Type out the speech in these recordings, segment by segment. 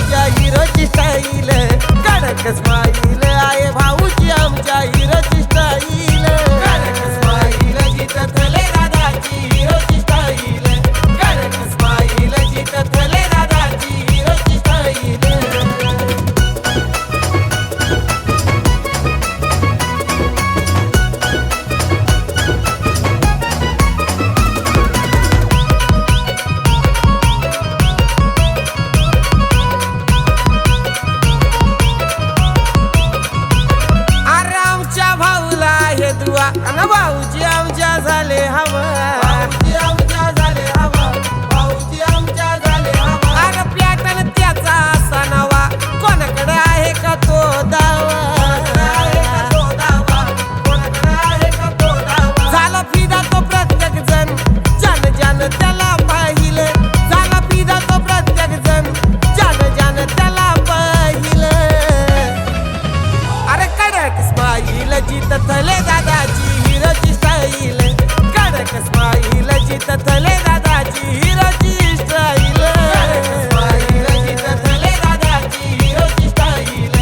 आमच्या हिरोची स्टाईल कडक स्माईल आहे भाऊची आमच्या हिरोची स्टाईल कडक स्माईल जिथं थले दादाची हिरोची स्टाईल कडक स्माईल जिथं थले दादाची हिरोची स्टाईल अन भाऊजी आमच्या झाले हवा भाऊजी आमच्या झाले हवा भाऊजी आमच्या झाले हवा अरे प्लॅटन त्याचा असा नवा कोणाकडे आहे का तो दावा कोणाकडे आहे का तो दावा झाला फिदा तो प्रत्येक जण जन जन त्याला पाहिले झाला फिदा तो प्रत्येक जण जन जन त्याला पाहिले अरे कडक स्माईल जिथं थले दादाची हिरोची स्टाईल कडक स्माईल जिथं थले दादाची हिरोची स्टाईल स्माईल जिथं थले दादाची हिरोची स्टाईल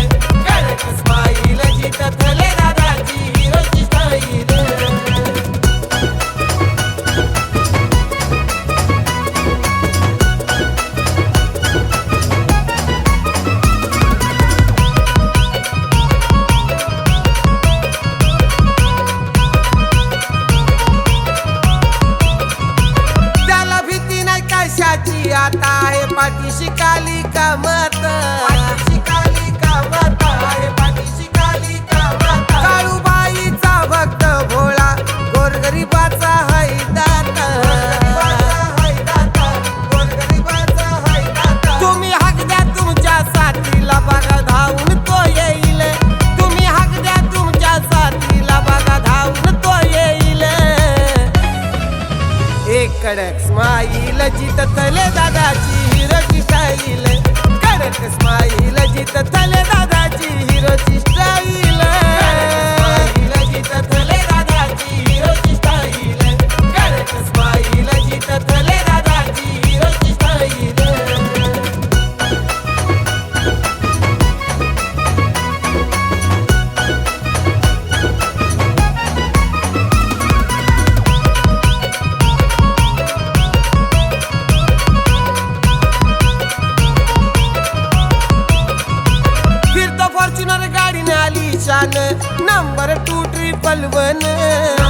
कडक स्माईल जिथं थले दादाची हिरोची स्टाईल आता आहे पाठीशी काली कामत पाठीशी काली कामत आहे पाठीशी काली कामत काळूबाईचा भक्त भोळा गोरगरिबाचा हैदाता तुम्ही हाक द्या तुमच्या साथीला बघा धावून तो येईल तुम्ही हाक द्या तुमच्या साथीला बघा धावून तो येईल एक कडक स्माईल जिथं थले दादाची हिरोची स्टाईल कडक स्माईल जिथं थले दादाची हिरोची स्टाईल जिथं थले दादाची हिरोची स्टाईल कडक स्माईल जिथं थले दादाची हिरोची स्टाईल फॉर्च्युनर गाडीने आली शान नंबर 2 1 1